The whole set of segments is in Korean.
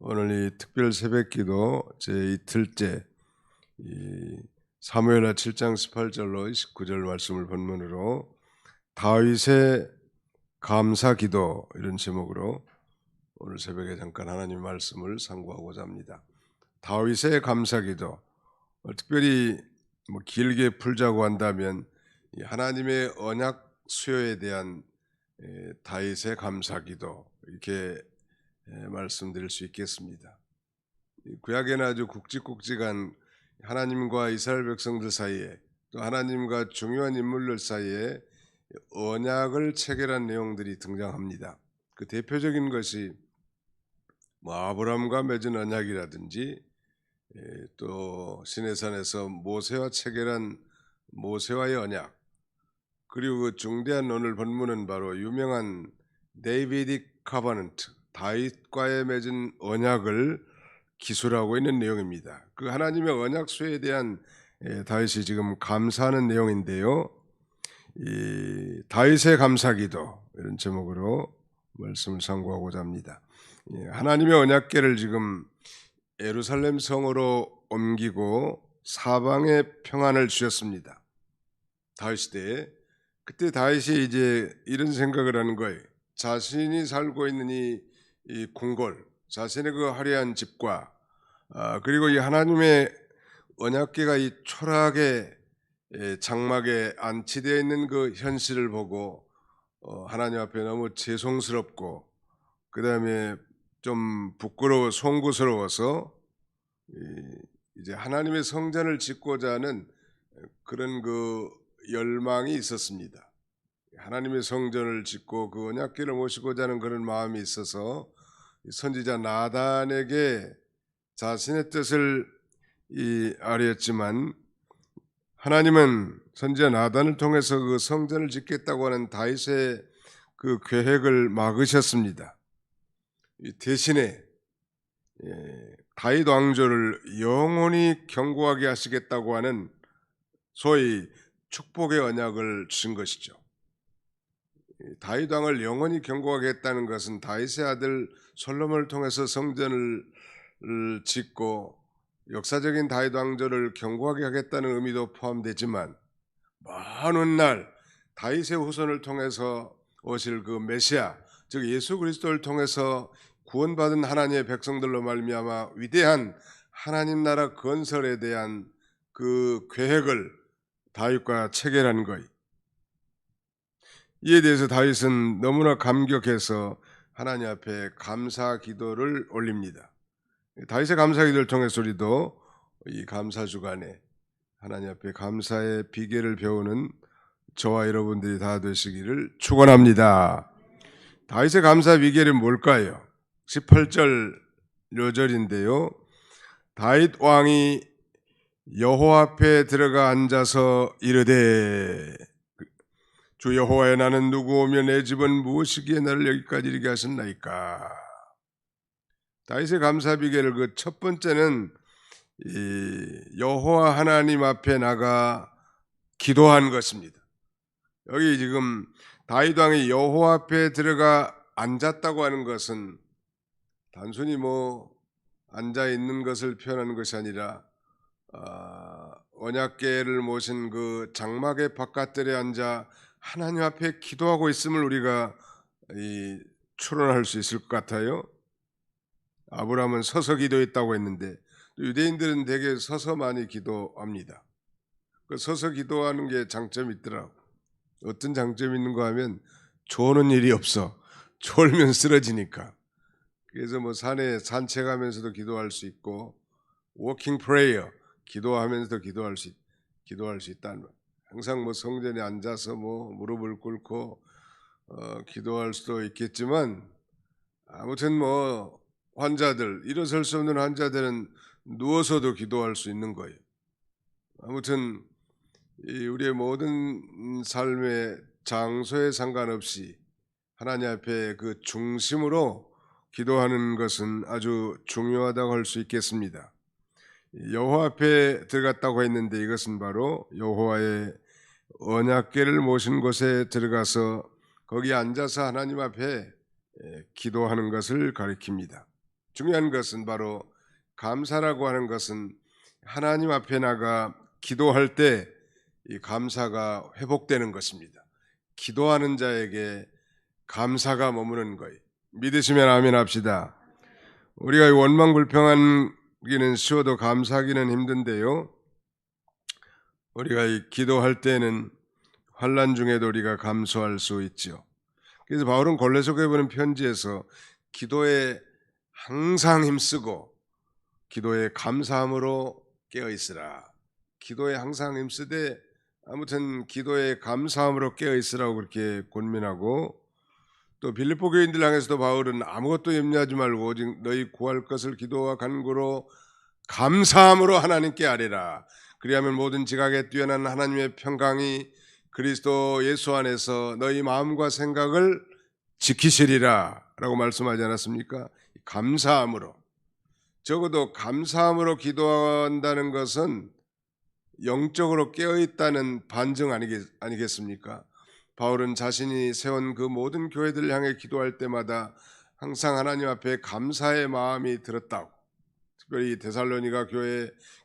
오늘 이 특별 새벽기도 제2틀째 사무엘하 7장 18절로 19절 말씀을 본문으로 다윗의 감사기도 이런 제목으로 오늘 새벽에 잠깐 하나님 말씀을 상고하고자 합니다. 다윗의 감사기도, 특별히 길게 풀자고 한다면 하나님의 언약 수요에 대한 다윗의 감사기도 이렇게 말씀드릴 수 있겠습니다. 구약에는 아주 굵직굵직한 하나님과 이스라엘 백성들 사이에 또 하나님과 중요한 인물들 사이에 언약을 체결한 내용들이 등장합니다. 그 대표적인 것이 아브라함과 맺은 언약이라든지 또 시내산에서 모세와 체결한 모세와의 언약, 그리고 그 중대한 오늘 본문은 바로 유명한 데이비딕 카버넌트, 다윗과의 맺은 언약을 기술하고 있는 내용입니다. 그 하나님의 언약 수에 대한 다윗이 지금 감사하는 내용인데요. 이 다윗의 감사기도 이런 제목으로 말씀을 상고하고자 합니다. 하나님의 언약궤를 지금 예루살렘 성으로 옮기고 사방에 평안을 주셨습니다. 다윗 시대에. 그때 다윗이 이제 이런 생각을 하는 거예요. 자신이 살고 있는 이 궁궐, 자신의 그 화려한 집과 그리고 이 하나님의 언약궤가 이 초라하게 장막에 안치되어 있는 그 현실을 보고 하나님 앞에 너무 죄송스럽고 그 다음에 좀 부끄러워 송구스러워서 이제 하나님의 성전을 짓고자 하는 그런 그 열망이 있었습니다. 하나님의 성전을 짓고 그 언약궤를 모시고자 하는 그런 마음이 있어서 선지자 나단에게 자신의 뜻을 아뢰었지만 하나님은 선지자 나단을 통해서 그 성전을 짓겠다고 하는 다윗의 그 계획을 막으셨습니다. 대신에 다윗 왕조를 영원히 견고하게 하시겠다고 하는 소위 축복의 언약을 주신 것이죠. 다윗 왕을 영원히 견고하게 했다는 것은 다윗의 아들 솔로몬을 통해서 성전을 짓고 역사적인 다윗 왕조를 견고하게 하겠다는 의미도 포함되지만 먼 훗날 다윗의 후손을 통해서 오실 그 메시아, 즉 예수 그리스도를 통해서 구원받은 하나님의 백성들로 말미암아 위대한 하나님 나라 건설에 대한 그 계획을 다윗과 체결한 것, 이에 대해서 다윗은 너무나 감격해서 하나님 앞에 감사 기도를 올립니다. 다윗의 감사 기도를 통해서 우리도 이 감사 주간에 하나님 앞에 감사의 비결을 배우는 저와 여러분들이 다 되시기를 축원합니다. 다윗의 감사 비결이 뭘까요? 18절 요절인데요. 다윗 왕이 여호와 앞에 들어가 앉아서 이르되 주 여호와여, 나는 누구 오며 내 집은 무엇이기에 나를 여기까지 이르게 하셨나이까. 다윗의 감사 비결을 그 첫 번째는 여호와 하나님 앞에 나가 기도한 것입니다. 여기 지금 다윗 왕이 여호와 앞에 들어가 앉았다고 하는 것은 단순히 앉아 있는 것을 표현하는 것이 아니라 언약궤를 모신 그 장막의 바깥들에 앉아 하나님 앞에 기도하고 있음을 우리가 추론할 수 있을 것 같아요. 아브라함은 서서 기도했다고 했는데 유대인들은 대개 서서 많이 기도합니다. 그 서서 기도하는 게 장점이 있더라고. 어떤 장점이 있는가 하면 조는 일이 없어. 졸면 쓰러지니까. 그래서 산에 산책하면서도 기도할 수 있고 워킹 프레이어, 기도하면서도 기도할 수 있다는 말. 항상 성전에 앉아서 무릎을 꿇고 기도할 수도 있겠지만 아무튼 환자들, 일어설 수 없는 환자들은 누워서도 기도할 수 있는 거예요. 아무튼 우리의 모든 삶의 장소에 상관없이 하나님 앞에 그 중심으로 기도하는 것은 아주 중요하다고 할 수 있겠습니다. 여호와 앞에 들어갔다고 했는데 이것은 바로 여호와의 언약궤를 모신 곳에 들어가서 거기 앉아서 하나님 앞에 기도하는 것을 가리킵니다. 중요한 것은 바로 감사라고 하는 것은 하나님 앞에 나가 기도할 때 이 감사가 회복되는 것입니다. 기도하는 자에게 감사가 머무는 거예요. 믿으시면 아멘 합시다. 우리가 원망불평하기는 쉬워도 감사하기는 힘든데요. 우리가 이 기도할 때는 환난 중에도 우리가 감사할 수 있죠. 그래서 바울은 골로새서에 보낸 편지에서 기도에 항상 힘쓰고 기도에 감사함으로 깨어 있으라. 기도에 항상 힘쓰되 아무튼 기도에 감사함으로 깨어 있으라고 그렇게 권면하고, 또 빌립보 교인들 향해서도 바울은 아무것도 염려하지 말고 오직 너희 구할 것을 기도와 간구로 감사함으로 하나님께 아뢰라. 그리하면 모든 지각에 뛰어난 하나님의 평강이 그리스도 예수 안에서 너희 마음과 생각을 지키시리라 라고 말씀하지 않았습니까? 감사함으로, 적어도 감사함으로 기도한다는 것은 영적으로 깨어있다는 반증 아니겠습니까? 바울은 자신이 세운 그 모든 교회들을 향해 기도할 때마다 항상 하나님 앞에 감사의 마음이 들었다고. 특별히 데살로니가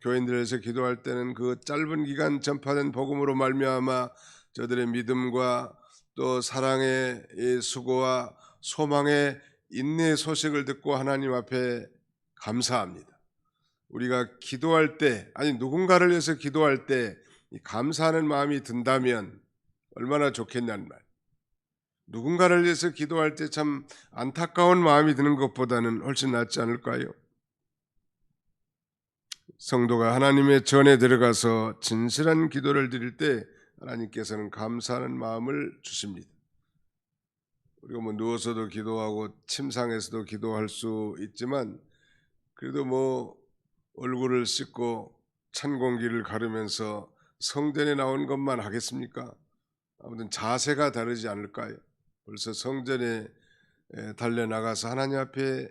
교인들에서 기도할 때는 그 짧은 기간 전파된 복음으로 말미암아 저들의 믿음과 또 사랑의 수고와 소망의 인내의 소식을 듣고 하나님 앞에 감사합니다. 우리가 기도할 때, 아니 누군가를 위해서 기도할 때 감사하는 마음이 든다면 얼마나 좋겠냐는 말. 누군가를 위해서 기도할 때 참 안타까운 마음이 드는 것보다는 훨씬 낫지 않을까요? 성도가 하나님의 전에 들어가서 진실한 기도를 드릴 때 하나님께서는 감사하는 마음을 주십니다. 우리가 뭐 누워서도 기도하고 침상에서도 기도할 수 있지만 그래도 얼굴을 씻고 찬 공기를 가르면서 성전에 나온 것만 하겠습니까? 아무튼 자세가 다르지 않을까요? 벌써 성전에 달려나가서 하나님 앞에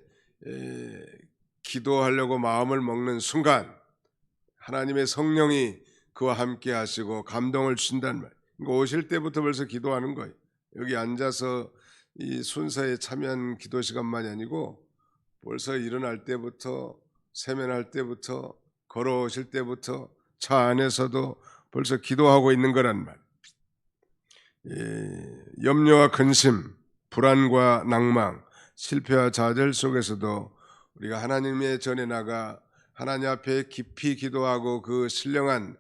기도하려고 마음을 먹는 순간 하나님의 성령이 그와 함께 하시고 감동을 주신단 말이에요. 그러니까 오실 때부터 벌써 기도하는 거예요. 여기 앉아서 이 순서에 참여한 기도 시간만이 아니고 벌써 일어날 때부터, 세면할 때부터, 걸어오실 때부터, 차 안에서도 벌써 기도하고 있는 거란 말. 염려와 근심, 불안과 낭망, 실패와 좌절 속에서도 우리가 하나님의 전에 나가 하나님 앞에 깊이 기도하고 그 신령한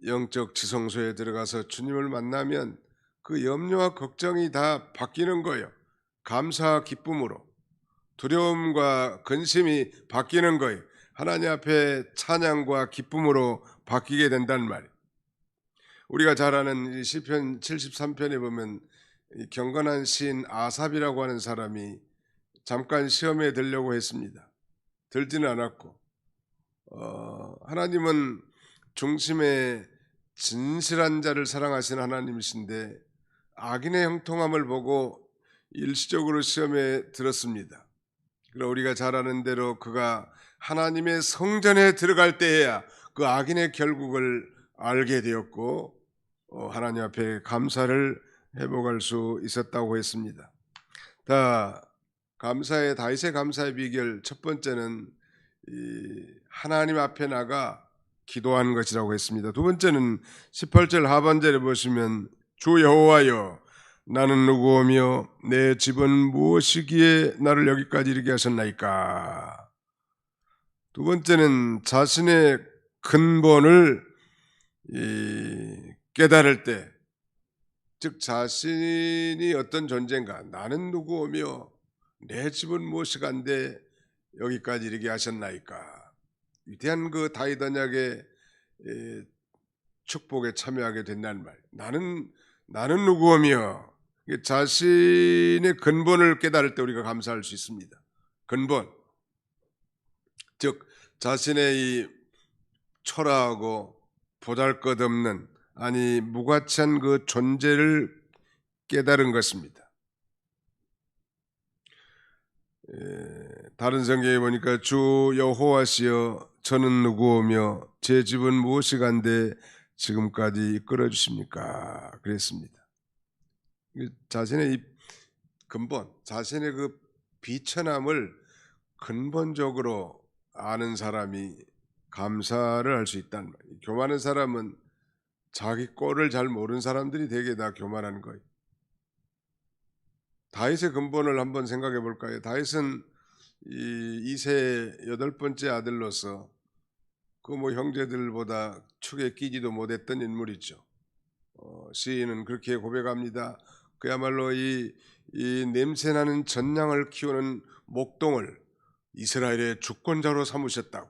영적 지성소에 들어가서 주님을 만나면 그 염려와 걱정이 다 바뀌는 거예요. 감사와 기쁨으로. 두려움과 근심이 바뀌는 거예요. 하나님 앞에 찬양과 기쁨으로 바뀌게 된단 말이에요. 우리가 잘 아는 시편 73편에 보면 경건한 시인 아삽이라고 하는 사람이 잠깐 시험에 들려고 했습니다. 들지는 않았고 하나님은 중심에 진실한 자를 사랑하시는 하나님이신데 악인의 형통함을 보고 일시적으로 시험에 들었습니다. 그럼 우리가 잘 아는 대로 그가 하나님의 성전에 들어갈 때에야 그 악인의 결국을 알게 되었고 하나님 앞에 감사를 회복할 수 있었다고 했습니다. 다윗의 감사의 비결 첫 번째는 하나님 앞에 나가 기도하는 것이라고 했습니다. 두 번째는 18절 하반절에 보시면 주 여호와여 나는 누구오며 내 집은 무엇이기에 나를 여기까지 이르게 하셨나이까. 두 번째는 자신의 근본을 깨달을 때, 즉 자신이 어떤 존재인가, 나는 누구오며 내 집은 무엇이간데 여기까지 이르게 하셨나이까. 위대한 그 다윗 언약의 축복에 참여하게 된다는 말. 나는 누구오며, 자신의 근본을 깨달을 때 우리가 감사할 수 있습니다. 근본, 즉 자신의 이 초라하고 보잘것없는, 아니 무가치한 그 존재를 깨달은 것입니다. 다른 성경에 보니까 주 여호와시여 저는 누구오며 제 집은 무엇이간데 지금까지 이끌어 주십니까? 그랬습니다. 자신의 이 근본, 자신의 그 비천함을 근본적으로 아는 사람이 감사를 할 수 있다는 말이에요. 교만한 사람은 자기 꼴을 잘 모르는 사람들이 되게 다 교만한 거예요. 다윗의 근본을 한번 생각해 볼까요? 다윗은 이 이세 여덟 번째 아들로서 그 뭐 형제들보다 축에 끼지도 못했던 인물이죠. 시인은 그렇게 고백합니다. 그야말로 이 냄새나는 전량을 키우는 목동을 이스라엘의 주권자로 삼으셨다고.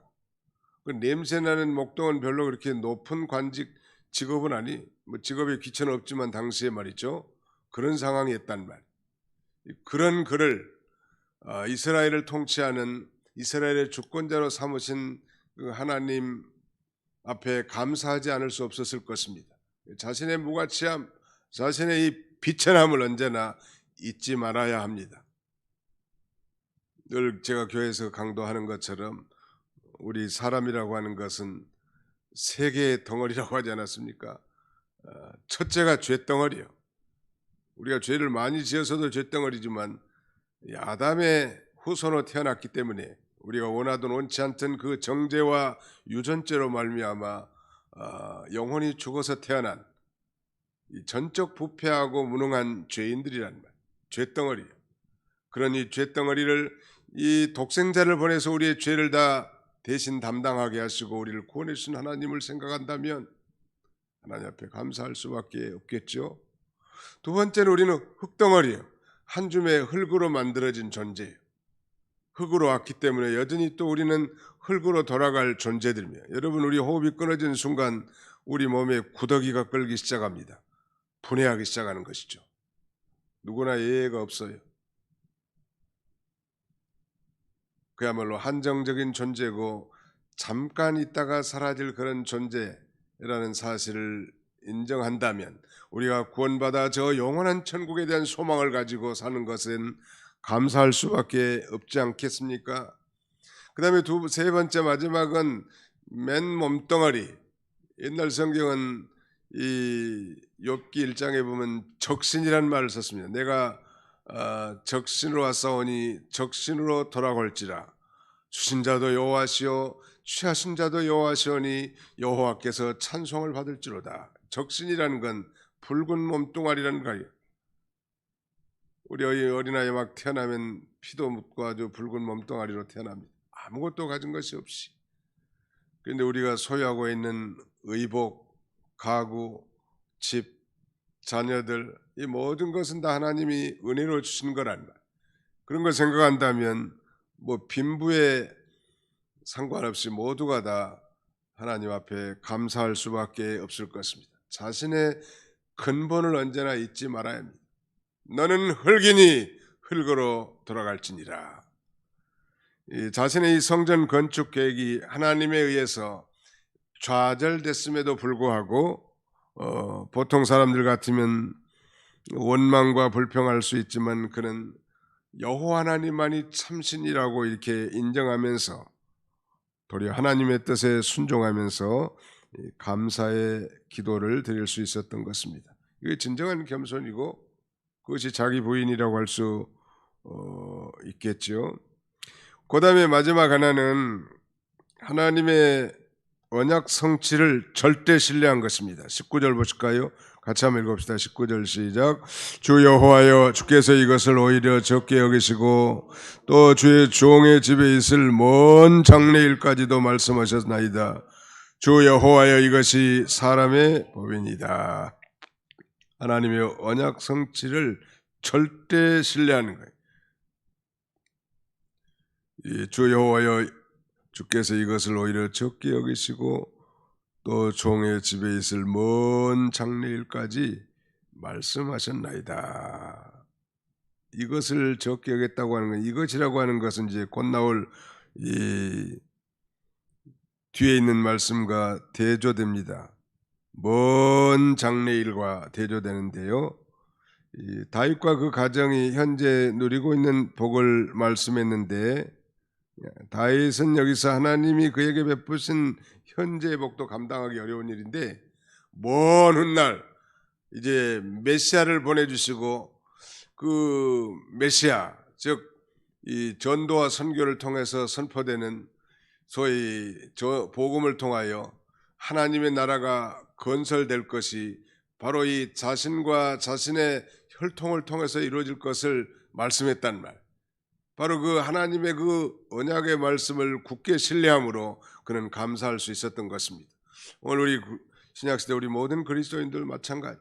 그 냄새나는 목동은 별로 그렇게 높은 관직 직업은 아니, 뭐 직업에 귀천은 없지만 당시에 말이죠. 그런 상황이었단 말. 그런 그를 이스라엘을 통치하는 이스라엘의 주권자로 삼으신 그 하나님 앞에 감사하지 않을 수 없었을 것입니다. 자신의 무가치함, 자신의 이 비천함을 언제나 잊지 말아야 합니다. 늘 제가 교회에서 강도하는 것처럼 우리 사람이라고 하는 것은 세 개의 덩어리라고 하지 않았습니까? 첫째가 죄덩어리요. 우리가 죄를 많이 지어서도 죄덩어리지만 아담의 후손으로 태어났기 때문에 우리가 원하든 원치 않든 그 정죄와 유전죄로 말미암아 영혼이 죽어서 태어난 이 전적 부패하고 무능한 죄인들이란 말, 죄덩어리. 그런 이 죄덩어리를 이 독생자를 보내서 우리의 죄를 다 대신 담당하게 하시고 우리를 구원해 주신 하나님을 생각한다면 하나님 앞에 감사할 수밖에 없겠죠. 두 번째는 우리는 흙덩어리예요. 한 줌의 흙으로 만들어진 존재예요. 흙으로 왔기 때문에 여전히 또 우리는 흙으로 돌아갈 존재들입니다. 여러분, 우리 호흡이 끊어진 순간 우리 몸에 구더기가 끌기 시작합니다. 분해하기 시작하는 것이죠. 누구나 예외가 없어요. 그야말로 한정적인 존재고 잠깐 있다가 사라질 그런 존재라는 사실을 인정한다면 우리가 구원받아 저 영원한 천국에 대한 소망을 가지고 사는 것은 감사할 수밖에 없지 않겠습니까? 그 다음에 세 번째 마지막은 맨 몸뚱아리. 옛날 성경은 이 욥기 1장에 보면 적신이라는 말을 썼습니다. 내가 적신으로 왔사오니 적신으로 돌아갈지라. 주신 자도 여호와시오 취하신 자도 여호와시오니 여호와께서 찬송을 받을지로다. 적신이라는 건 붉은 몸뚱아리라는 거예요. 우리 어린아이 막 태어나면 피도 묻고 아주 붉은 몸뚱아리로 태어납니다. 아무것도 가진 것이 없이. 그런데 우리가 소유하고 있는 의복, 가구, 집, 자녀들 이 모든 것은 다 하나님이 은혜로 주신 거란 말. 그런 걸 생각한다면 뭐 빈부에 상관없이 모두가 다 하나님 앞에 감사할 수밖에 없을 것입니다. 자신의 근본을 언제나 잊지 말아야 합니다. 너는 흙이니 흙으로 돌아갈지니라. 자신의 이 성전 건축 계획이 하나님에 의해서 좌절됐음에도 불구하고 보통 사람들 같으면 원망과 불평할 수 있지만 그는 여호와 하나님만이 참신이라고 이렇게 인정하면서 도리어 하나님의 뜻에 순종하면서 감사의 기도를 드릴 수 있었던 것입니다. 이게 진정한 겸손이고 그것이 자기 부인이라고 할 수 있겠죠. 그 다음에 마지막 하나는 하나님의 언약 성취를 절대 신뢰한 것입니다. 19절 보실까요? 같이 한번 읽읍시다. 19절 시작. 주 여호와여 주께서 이것을 오히려 적게 여기시고 또 주의 종의 집에 있을 먼 장래일까지도 말씀하셨나이다. 주 여호와여 이것이 사람의 법이니이다. 하나님의 언약 성취를 절대 신뢰하는 거예요. 주 여호와여 주께서 이것을 오히려 적게 여기시고 또 종의 집에 있을 먼 장래일까지 말씀하셨나이다. 이것을 적게 여겼다고 하는 건 이것이라고 하는 것은 이제 곧 나올 이 뒤에 있는 말씀과 대조됩니다. 먼 장래일과 대조되는데요. 다윗과 그 가정이 현재 누리고 있는 복을 말씀했는데 다윗은 여기서 하나님이 그에게 베푸신 현재의 복도 감당하기 어려운 일인데 먼 훗날 이제 메시아를 보내주시고 그 메시아 즉 이 전도와 선교를 통해서 선포되는 소위 저 복음을 통하여 하나님의 나라가 건설될 것이 바로 이 자신과 자신의 혈통을 통해서 이루어질 것을 말씀했단 말. 바로 그 하나님의 그 언약의 말씀을 굳게 신뢰함으로 그는 감사할 수 있었던 것입니다. 오늘 우리 신약시대 우리 모든 그리스도인들 마찬가지.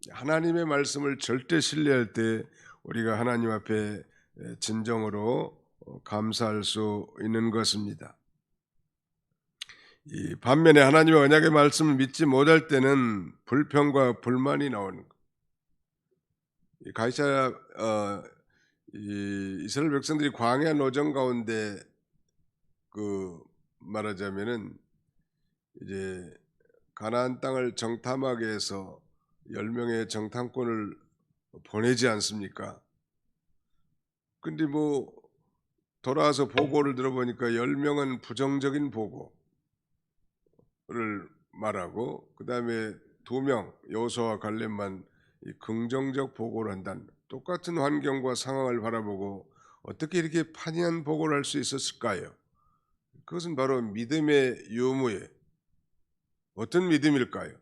하나님의 말씀을 절대 신뢰할 때 우리가 하나님 앞에 진정으로 감사할 수 있는 것입니다. 이 반면에 하나님의 언약의 말씀을 믿지 못할 때는 불평과 불만이 나오는 것. 가이사 이스라엘 백성들이 광야 노정 가운데 말하자면은 이제 가나안 땅을 정탐하기 위해서 10명의 정탐꾼을 보내지 않습니까? 근데 돌아와서 보고를 들어보니까 10명은 부정적인 보고를 말하고 그 다음에 2명 여호수아와 갈렙만 긍정적 보고를 한다는, 똑같은 환경과 상황을 바라보고 어떻게 이렇게 판이한 보고를 할 수 있었을까요? 그것은 바로 믿음의 유무예요. 어떤 믿음일까요?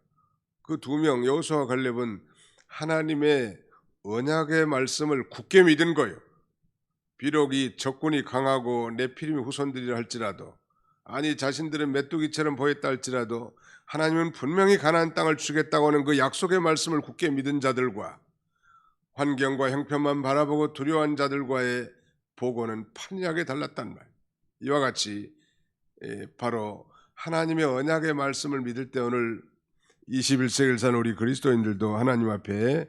그 2명 여호수아와 갈렙은 하나님의 언약의 말씀을 굳게 믿은 거예요. 비록 이 적군이 강하고 네피림의 후손들이라 할지라도, 아니 자신들은 메뚜기처럼 보였다 할지라도 하나님은 분명히 가나안 땅을 주겠다고 하는 그 약속의 말씀을 굳게 믿은 자들과 환경과 형편만 바라보고 두려워한 자들과의 보고는 판이하게 달랐단 말. 이와 같이 바로 하나님의 언약의 말씀을 믿을 때 오늘 21세기를 사는 우리 그리스도인들도 하나님 앞에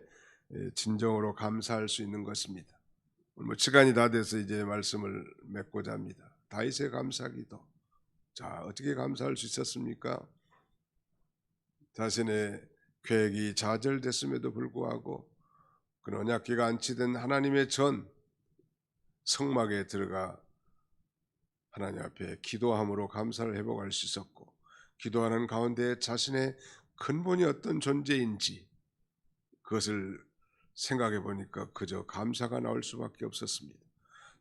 진정으로 감사할 수 있는 것입니다. 시간이 다 돼서 이제 말씀을 맺고자 합니다. 다윗의 감사기도. 자, 어떻게 감사할 수 있었습니까? 자신의 계획이 좌절됐음에도 불구하고 그 언약궤가 안치된 하나님의 전 성막에 들어가 하나님 앞에 기도함으로 감사를 회복할 수 있었고, 기도하는 가운데 자신의 근본이 어떤 존재인지 그것을 생각해 보니까 그저 감사가 나올 수밖에 없었습니다.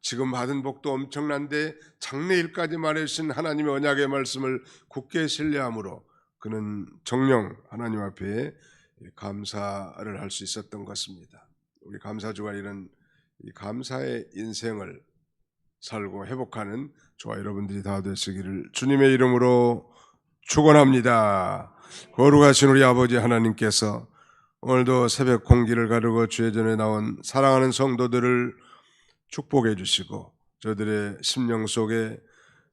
지금 받은 복도 엄청난데 장래일까지 말해주신 하나님의 언약의 말씀을 굳게 신뢰함으로 그는 정령 하나님 앞에 감사를 할 수 있었던 것입니다. 우리 감사주가 이런 이 감사의 인생을 살고 회복하는 저와 여러분들이 다 되시기를 주님의 이름으로 축원합니다. 거룩하신 우리 아버지 하나님께서 오늘도 새벽 공기를 가르고 주의 전에 나온 사랑하는 성도들을 축복해 주시고 저들의 심령 속에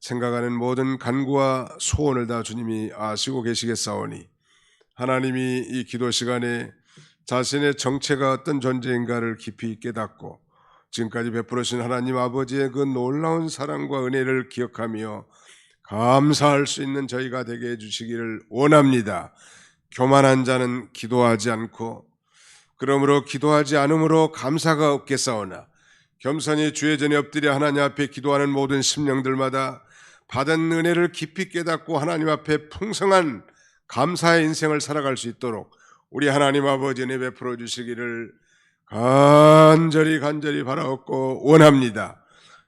생각하는 모든 간구와 소원을 다 주님이 아시고 계시겠사오니 하나님이 이 기도 시간에 자신의 정체가 어떤 존재인가를 깊이 깨닫고 지금까지 베풀으신 하나님 아버지의 그 놀라운 사랑과 은혜를 기억하며 감사할 수 있는 저희가 되게 해주시기를 원합니다. 교만한 자는 기도하지 않고 그러므로 기도하지 않으므로 감사가 없겠사오나 겸손히 주의 전에 엎드려 하나님 앞에 기도하는 모든 심령들마다 받은 은혜를 깊이 깨닫고 하나님 앞에 풍성한 감사의 인생을 살아갈 수 있도록 우리 하나님 아버지 은혜 베풀어 주시기를 간절히 바라옵고 원합니다.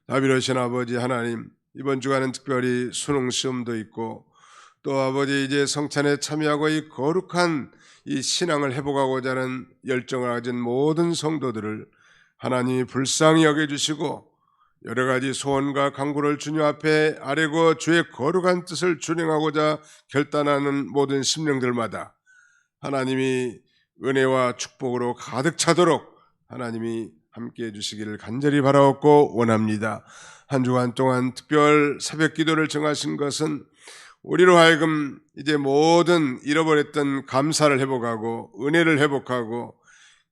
자비로우신 아버지 하나님, 이번 주간은 특별히 수능 시험도 있고 또 아버지 이제 성찬에 참여하고 이 거룩한 이 신앙을 회복하고자 하는 열정을 가진 모든 성도들을 하나님이 불쌍히 여겨주시고 여러 가지 소원과 간구를 주님 앞에 아뢰고 주의 거룩한 뜻을 준행하고자 결단하는 모든 심령들마다 하나님이 은혜와 축복으로 가득 차도록 하나님이 함께해 주시기를 간절히 바라옵고 원합니다. 한 주간 동안 특별 새벽 기도를 정하신 것은 우리로 하여금 이제 모든 잃어버렸던 감사를 회복하고 은혜를 회복하고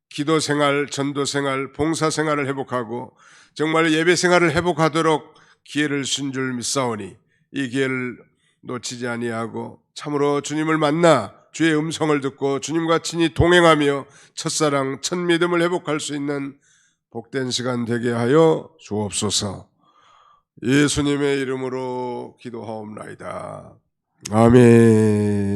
기도 생활, 전도 생활, 봉사 생활을 회복하고 정말 예배 생활을 회복하도록 기회를 준 줄 믿사오니 이 기회를 놓치지 아니하고 참으로 주님을 만나 주의 음성을 듣고 주님과 친히 동행하며 첫사랑, 첫 믿음을 회복할 수 있는 복된 시간 되게 하여 주옵소서. 예수님의 이름으로 기도하옵나이다. 아멘.